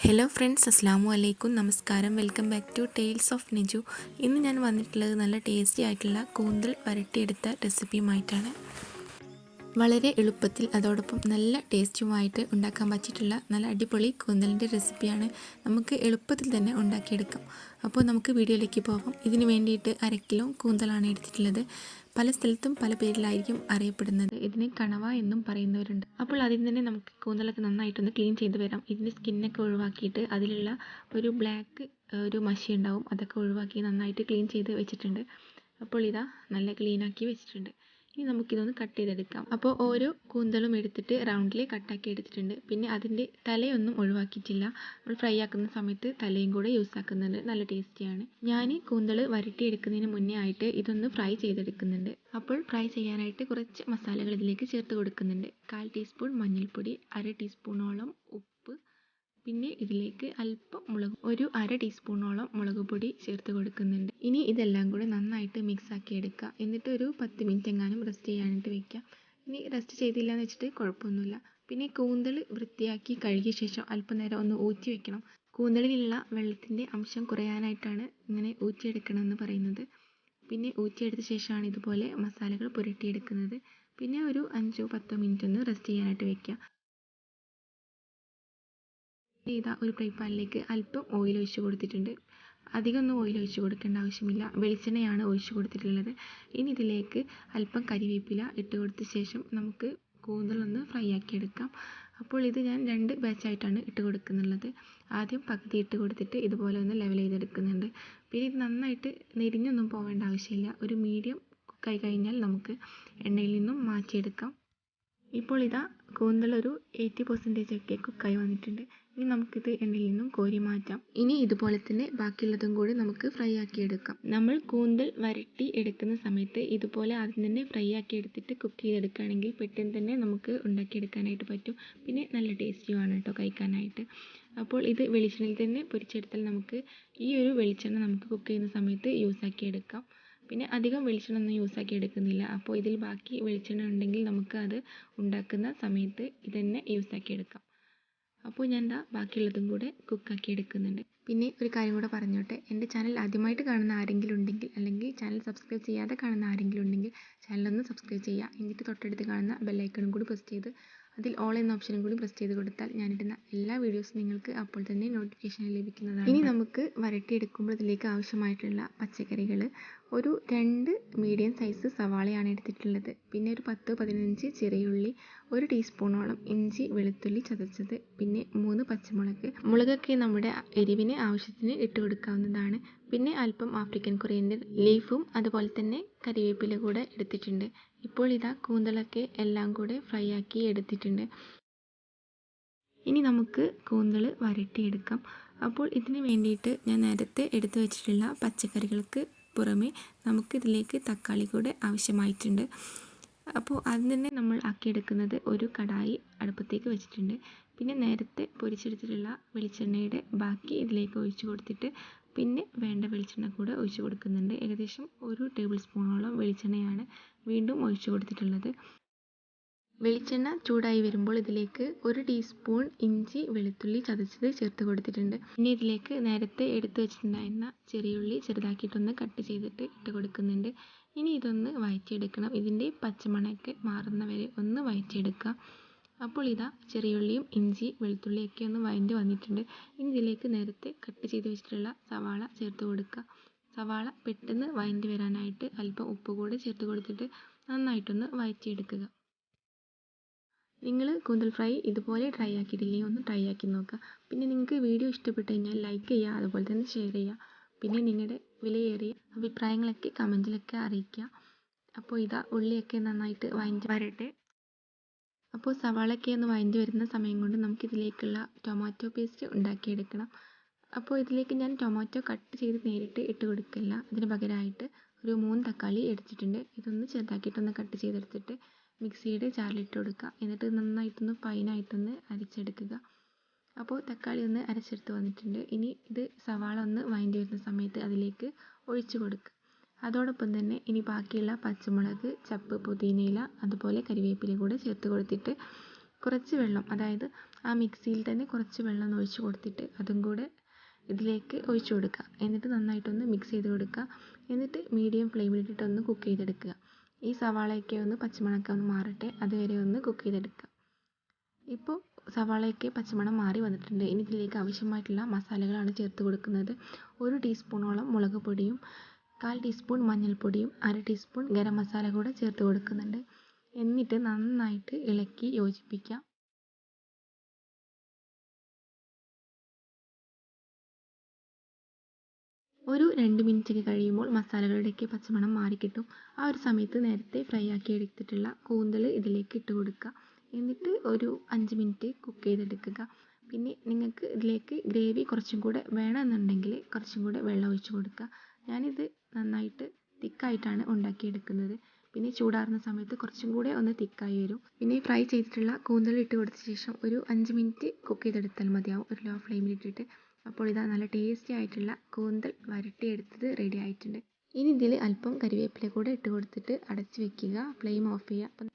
Hello friends, അസ്സാമു അലൈക്കും. നമസ്കാരം. Welcome back to tales of Neju. ഇന്ന് ഞാൻ വന്നിട്ടുള്ളത് നല്ല ടേസ്റ്റി ആയിട്ടുള്ള കൂന്തൽ വരട്ടിയെടുത്ത റെസിപ്പിയുമായിട്ടാണ്. വളരെ എളുപ്പത്തിൽ അതോടൊപ്പം നല്ല ടേസ്റ്റുമായിട്ട് ഉണ്ടാക്കാൻ പറ്റിയിട്ടുള്ള നല്ല അടിപൊളി കൂന്തലിൻ്റെ റെസിപ്പിയാണ്. നമുക്ക് എളുപ്പത്തിൽ തന്നെ ഉണ്ടാക്കിയെടുക്കാം. അപ്പോൾ നമുക്ക് വീഡിയോയിലേക്ക് പോകാം. ഇതിന് വേണ്ടിയിട്ട് 1/2 കിലോ കൂന്തലാണ് എടുത്തിട്ടുള്ളത്. പല സ്ഥലത്തും പല പേരിലായിരിക്കും അറിയപ്പെടുന്നത്. ഇതിനെ കണവ എന്നും പറയുന്നവരുണ്ട്. അപ്പോൾ അതിൽ തന്നെ നമുക്ക് കൂന്തലൊക്കെ നന്നായിട്ടൊന്ന് ക്ലീൻ ചെയ്ത് വരാം. ഇതിൻ്റെ സ്കിന്നൊക്കെ ഒഴിവാക്കിയിട്ട് അതിലുള്ള ഒരു ബ്ലാക്ക് ഒരു മഷി ഉണ്ടാവും, അതൊക്കെ ഒഴിവാക്കി നന്നായിട്ട് ക്ലീൻ ചെയ്ത് വെച്ചിട്ടുണ്ട്. അപ്പോൾ ഇതാ നല്ല ക്ലീനാക്കി വെച്ചിട്ടുണ്ട്. ഇനി നമുക്കിതൊന്ന് കട്ട് ചെയ്തെടുക്കാം. അപ്പോൾ ഓരോ കൂന്തലും എടുത്തിട്ട് റൗണ്ടിൽ കട്ടാക്കി എടുത്തിട്ടുണ്ട്. പിന്നെ അതിൻ്റെ തലയൊന്നും ഒഴിവാക്കിയിട്ടില്ല. നമ്മൾ ഫ്രൈ ആക്കുന്ന സമയത്ത് തലയും കൂടെ യൂസ് ആക്കുന്നുണ്ട്. നല്ല ടേസ്റ്റിയാണ്. ഞാൻ കൂന്തൽ വരട്ടിയെടുക്കുന്നതിന് മുന്നേ ആയിട്ട് ഇതൊന്ന് ഫ്രൈ ചെയ്തെടുക്കുന്നുണ്ട്. അപ്പോൾ ഫ്രൈ ചെയ്യാനായിട്ട് കുറച്ച് മസാലകൾ ഇതിലേക്ക് ചേർത്ത് കൊടുക്കുന്നുണ്ട്. 1/4 ടീസ്പൂൺ മഞ്ഞൾപ്പൊടി, 1/2 ടീസ്പൂണോളം ഉപ്പ്, പിന്നെ ഇതിലേക്ക് അല്പം ഒരു 1/2 ടീസ്പൂണോളം മുളക് പൊടി ചേർത്ത് കൊടുക്കുന്നുണ്ട്. ഇനി ഇതെല്ലാം കൂടെ നന്നായിട്ട് മിക്സ് ആക്കി എടുക്കുക. എന്നിട്ട് ഒരു 10 മിനിറ്റ് എങ്ങാനും റെസ്റ്റ് ചെയ്യാനായിട്ട് വെക്കുക. ഇനി റെസ്റ്റ് ചെയ്തില്ല എന്ന് വെച്ചിട്ട് കുഴപ്പമൊന്നുമില്ല. പിന്നെ കൂന്തൽ വൃത്തിയാക്കി കഴുകിയ ശേഷം അല്പനേരം ഒന്ന് ഊറ്റി വെക്കണം. കൂന്തലിലുള്ള വെള്ളത്തിൻ്റെ അംശം കുറയാനായിട്ടാണ് ഇങ്ങനെ ഊറ്റിയെടുക്കണമെന്ന് പറയുന്നത്. പിന്നെ ഊറ്റിയെടുത്ത ശേഷമാണ് ഇതുപോലെ മസാലകൾ പുരട്ടിയെടുക്കുന്നത്. പിന്നെ ഒരു 5-10 മിനിറ്റ് ഒന്ന് റെസ്റ്റ് ചെയ്യാനായിട്ട് വെക്കുക. ഇതാ ഒരു ഫ്രൈ പാനിലേക്ക് അല്പം ഓയിൽ ഒഴിച്ച് കൊടുത്തിട്ടുണ്ട്. അധികമൊന്നും ഓയിൽ ഒഴിച്ച് കൊടുക്കേണ്ട ആവശ്യമില്ല. വെളിച്ചെണ്ണയാണ് ഒഴിച്ച് കൊടുത്തിട്ടുള്ളത്. ഇനി ഇതിലേക്ക് അല്പം കരിവേപ്പില ഇട്ട് കൊടുത്ത ശേഷം നമുക്ക് കൂന്തലൊന്ന് ഫ്രൈ ആക്കി എടുക്കാം. അപ്പോൾ ഇത് ഞാൻ 2 ബാച്ചായിട്ടാണ് ഇട്ട് കൊടുക്കുന്നുള്ളത്. ആദ്യം പകുതി ഇട്ട് കൊടുത്തിട്ട് ഇതുപോലെ ഒന്ന് ലെവൽ ചെയ്തെടുക്കുന്നുണ്ട്. പിന്നെ ഇത് നന്നായിട്ട് നെരിഞ്ഞൊന്നും പോവേണ്ട ആവശ്യമില്ല. ഒരു മീഡിയം കുക്കായി കഴിഞ്ഞാൽ നമുക്ക് എണ്ണയിൽ നിന്നും മാറ്റിയെടുക്കാം. ഇപ്പോൾ ഇതാ കൂന്തൽ ഒരു 80% ഒക്കെ കുക്കായി വന്നിട്ടുണ്ട്. ഇനി നമുക്കിത് എണ്ണയിൽ നിന്നും കോരി മാറ്റാം. ഇനി ഇതുപോലെ തന്നെ ബാക്കിയുള്ളതും കൂടി നമുക്ക് ഫ്രൈ ആക്കി എടുക്കാം. നമ്മൾ കൂന്തൽ വരട്ടി എടുക്കുന്ന സമയത്ത് ഇതുപോലെ ആദ്യം തന്നെ ഫ്രൈ ആക്കി എടുത്തിട്ട് കുക്ക് ചെയ്തെടുക്കുകയാണെങ്കിൽ പെട്ടെന്ന് തന്നെ നമുക്ക് ഉണ്ടാക്കിയെടുക്കാനായിട്ട് പറ്റും. പിന്നെ നല്ല ടേസ്റ്റിയുമാണ് കേട്ടോ കഴിക്കാനായിട്ട്. അപ്പോൾ ഇത് വെളിച്ചെണ്ണയിൽ തന്നെ പൊരിച്ചെടുത്താൽ നമുക്ക് ഈ ഒരു വെളിച്ചെണ്ണ നമുക്ക് കുക്ക് ചെയ്യുന്ന സമയത്ത് യൂസ് ആക്കി എടുക്കാം. പിന്നെ അധികം വെളിച്ചെണ്ണ ഒന്നും യൂസ് ആക്കി എടുക്കുന്നില്ല. അപ്പോൾ ഇതിൽ ബാക്കി വെളിച്ചെണ്ണ ഉണ്ടെങ്കിൽ നമുക്ക് അത് ഉണ്ടാക്കുന്ന സമയത്ത് ഇതന്നെ യൂസ് ആക്കി എടുക്കാം. അപ്പോൾ ഞാൻ ബാക്കിയുള്ളതും കൂടെ കുക്കാക്കി എടുക്കുന്നുണ്ട്. പിന്നെ ഒരു കാര്യം കൂടെ പറഞ്ഞോട്ടെ, എൻ്റെ ചാനൽ ആദ്യമായിട്ട് കാണുന്ന ആരെങ്കിലും ഉണ്ടെങ്കിൽ, അല്ലെങ്കിൽ ചാനൽ സബ്സ്ക്രൈബ് ചെയ്യാതെ കാണുന്ന ആരെങ്കിലും ഉണ്ടെങ്കിൽ ചാനലൊന്ന് സബ്സ്ക്രൈബ് ചെയ്യുക. എന്നിട്ട് തൊട്ടടുത്ത് കാണുന്ന ബെല്ലൈക്കണും കൂടി പ്രസ് ചെയ്ത് അതിൽ ഓൾ എന്ന ഓപ്ഷനും കൂടി പ്രസ് ചെയ്ത് കൊടുത്താൽ ഞാനിടുന്ന എല്ലാ വീഡിയോസും നിങ്ങൾക്ക് അപ്പോൾ തന്നെ നോട്ടിഫിക്കേഷൻ ലഭിക്കുന്നതാണ്. ഇനി നമുക്ക് വരട്ടിയെടുക്കുമ്പോൾ ഇതിലേക്ക് ആവശ്യമായിട്ടുള്ള പച്ചക്കറികൾ ഒരു 2 മീഡിയം സൈസ് സവാളയാണ് എടുത്തിട്ടുള്ളത്. പിന്നെ ഒരു 10-15 ചെറിയുള്ളി, 1 ടീസ്പൂണോളം ഇഞ്ചി വെളുത്തുള്ളി ചതച്ചത്, പിന്നെ 3 പച്ചമുളക്. മുളകൊക്കെ നമ്മുടെ എരിവിന് ആവശ്യത്തിന് ഇട്ട് കൊടുക്കാവുന്നതാണ്. പിന്നെ അല്പം ആഫ്രിക്കൻ കൊറിയൻഡർ ലീഫും അതുപോലെ തന്നെ കരിവേപ്പില കൂടെ എടുത്തിട്ടുണ്ട്. ഇപ്പോൾ ഇതാ കൂന്തലൊക്കെ എല്ലാം കൂടെ ഫ്രൈ ആക്കി എടുത്തിട്ടുണ്ട്. ഇനി നമുക്ക് കൂന്തൽ വരട്ടിയെടുക്കാം. അപ്പോൾ ഇതിന് വേണ്ടിയിട്ട് ഞാൻ നേരത്തെ എടുത്തു വെച്ചിട്ടുള്ള പച്ചക്കറികൾക്ക് പുറമെ നമുക്കിതിലേക്ക് തക്കാളി കൂടെ ആവശ്യമായിട്ടുണ്ട്. അപ്പോൾ അതിന് തന്നെ നമ്മൾ ആക്കിയെടുക്കുന്നത് ഒരു കടായി അടുപ്പത്തേക്ക് വെച്ചിട്ടുണ്ട്. പിന്നെ നേരത്തെ പൊരിച്ചെടുത്തിട്ടുള്ള വെളിച്ചെണ്ണയുടെ ബാക്കി ഇതിലേക്ക് ഒഴിച്ച് കൊടുത്തിട്ട് പിന്നെ വേണ്ട വെളിച്ചെണ്ണ കൂടെ ഒഴിച്ച് കൊടുക്കുന്നുണ്ട്. ഏകദേശം 1 ടേബിൾ സ്പൂണോളം വെളിച്ചെണ്ണയാണ് വീണ്ടും ഒഴിച്ച് കൊടുത്തിട്ടുള്ളത്. വെളിച്ചെണ്ണ ചൂടായി വരുമ്പോൾ ഇതിലേക്ക് 1 ടീസ്പൂൺ ഇഞ്ചി വെളുത്തുള്ളി ചതച്ചത് ചേർത്ത് കൊടുത്തിട്ടുണ്ട്. പിന്നെ ഇതിലേക്ക് നേരത്തെ എടുത്തു വെച്ചിട്ടുണ്ടായിരുന്ന ചെറിയുള്ളി ചെറുതാക്കിയിട്ടൊന്ന് കട്ട് ചെയ്തിട്ട് ഇട്ട് കൊടുക്കുന്നുണ്ട്. ഇനി ഇതൊന്ന് വഴറ്റിയെടുക്കണം. ഇതിൻ്റെ പച്ചമണമൊക്കെ മാറുന്ന വരെ ഒന്ന് വഴറ്റിയെടുക്കുക. അപ്പോൾ ഇതാ ചെറിയുള്ളിയും ഇഞ്ചി വെളുത്തുള്ളിയൊക്കെ ഒന്ന് വഴറ്റി വന്നിട്ടുണ്ട്. ഇനി ഇതിലേക്ക് നേരത്തെ കട്ട് ചെയ്ത് വെച്ചിട്ടുള്ള സവാള ചേർത്ത് കൊടുക്കുക. സവാള പെട്ടെന്ന് വഴറ്റി വരാനായിട്ട് അല്പം ഉപ്പ് കൂടെ ചേർത്ത് കൊടുത്തിട്ട് നന്നായിട്ടൊന്ന് വഴറ്റിയെടുക്കുക. നിങ്ങൾ കൂന്തൽ ഫ്രൈ ഇതുപോലെ ട്രൈ ആക്കിയിട്ടില്ലെങ്കിൽ ഒന്ന് ട്രൈ ആക്കി നോക്കുക. പിന്നെ നിങ്ങൾക്ക് വീഡിയോ ഇഷ്ടപ്പെട്ട് കഴിഞ്ഞാൽ ലൈക്ക് ചെയ്യുക, അതുപോലെ തന്നെ ഷെയർ ചെയ്യുക. പിന്നെ നിങ്ങളുടെ വിലയേറിയ അഭിപ്രായങ്ങളൊക്കെ കമൻറ്റിലൊക്കെ അറിയിക്കുക. അപ്പോൾ ഇതാ ഉള്ളിയൊക്കെ നന്നായിട്ട് വഴറ്റി വരട്ടെ. അപ്പോൾ സവാളയൊക്കെ ഒന്ന് വഴറ്റി വരുന്ന സമയം കൊണ്ട് നമുക്കിതിലേക്കുള്ള ടൊമാറ്റോ പേസ്റ്റ് ഉണ്ടാക്കിയെടുക്കണം. അപ്പോൾ ഇതിലേക്ക് ഞാൻ ടൊമാറ്റോ കട്ട് ചെയ്ത് നേരിട്ട് ഇട്ട് കൊടുക്കില്ല. അതിന് പകരമായിട്ട് ഒരു 3 തക്കാളി എടുത്തിട്ടുണ്ട്. ഇതൊന്ന് ചെറുതാക്കിയിട്ടൊന്ന് കട്ട് ചെയ്തെടുത്തിട്ട് മിക്സിയുടെ ജാറിലിട്ട് കൊടുക്കുക. എന്നിട്ട് നന്നായിട്ടൊന്ന് ഫൈനായിട്ടൊന്ന് അരച്ചെടുക്കുക. അപ്പോൾ തക്കാളി ഒന്ന് അരച്ചെടുത്ത് വന്നിട്ടുണ്ട്. ഇനി ഇത് സവാള ഒന്ന് വഴറ്റി വരുന്ന സമയത്ത് അതിലേക്ക് ഒഴിച്ചു കൊടുക്കുക. അതോടൊപ്പം തന്നെ ഇനി ബാക്കിയുള്ള പച്ചമുളക്, ചപ്പ്, പുതിനയില, അതുപോലെ കരിവേപ്പില കൂടെ ചേർത്ത് കൊടുത്തിട്ട് കുറച്ച് വെള്ളം, അതായത് ആ മിക്സിയിൽ തന്നെ കുറച്ച് വെള്ളം ഒഴിച്ച് കൊടുത്തിട്ട് അതും കൂടെ ഇതിലേക്ക് ഒഴിച്ചു കൊടുക്കുക. എന്നിട്ട് നന്നായിട്ടൊന്ന് മിക്സ് ചെയ്ത് കൊടുക്കുക. എന്നിട്ട് മീഡിയം ഫ്ലെയിമിലിട്ടിട്ട് ഒന്ന് കുക്ക് ചെയ്തെടുക്കുക. ഈ സവാളയൊക്കെ ഒന്ന് പച്ചമണമൊക്കെ ഒന്ന് മാറട്ടെ, അതുവരെ ഒന്ന് കുക്ക് ചെയ്തെടുക്കുക. ഇപ്പോൾ സവാളയൊക്കെ പച്ചമണം മാറി വന്നിട്ടുണ്ട്. ഇനി ഇതിലേക്ക് ആവശ്യമായിട്ടുള്ള മസാലകളാണ് ചേർത്ത് കൊടുക്കുന്നത്. 1 ടീസ്പൂണോളം മുളക് പൊടിയും 1/4 ടീസ്പൂൺ മഞ്ഞൾപ്പൊടിയും 1/2 ടീസ്പൂൺ ഗരം മസാല കൂടെ ചേർത്ത് കൊടുക്കുന്നുണ്ട്. എന്നിട്ട് നന്നായിട്ട് ഇളക്കി യോജിപ്പിക്കാം. ഒരു 2 മിനിറ്റ് കഴിയുമ്പോൾ മസാലകളുടെയൊക്കെ പച്ചമണം മാറിക്കിട്ടും. ആ ഒരു സമയത്ത് നേരത്തെ ഫ്രൈ ആക്കി എടുത്തിട്ടുള്ള കൂന്തൽ ഇതിലേക്ക് ഇട്ട് കൊടുക്കുക. എന്നിട്ട് ഒരു 5 മിനിറ്റ് കുക്ക് ചെയ്തെടുക്കുക. പിന്നെ നിങ്ങൾക്ക് ഇതിലേക്ക് ഗ്രേവി കുറച്ചും കൂടെ വേണമെന്നുണ്ടെങ്കിൽ കുറച്ചും കൂടെ വെള്ളം ഒഴിച്ച് കൊടുക്കുക. ഞാനിത് നന്നായിട്ട് തിക്കായിട്ടാണ് ഉണ്ടാക്കിയെടുക്കുന്നത്. പിന്നെ ചൂടാറുന്ന സമയത്ത് കുറച്ചും കൂടെ ഒന്ന് തിക്കായി വരും. പിന്നെ ഫ്രൈ ചെയ്തിട്ടുള്ള കൂന്തൽ ഇട്ട് കൊടുത്ത ശേഷം ഒരു 5 മിനിറ്റ് കുക്ക് ചെയ്തെടുത്താൽ മതിയാവും, ഒരു ലോ ഫ്ലെയിമിലിട്ടിട്ട്. അപ്പോൾ ഇതാ നല്ല ടേസ്റ്റി ആയിട്ടുള്ള കൂന്തൽ വരട്ടിയെടുത്തത് റെഡി ആയിട്ടുണ്ട്. ഇനി ഇതിൽ അല്പം കരിവേപ്പില കൂടെ ഇട്ട് കൊടുത്തിട്ട് അടച്ച് വെക്കുക. ഫ്ലെയിം ഓഫ് ചെയ്യുക. അപ്പം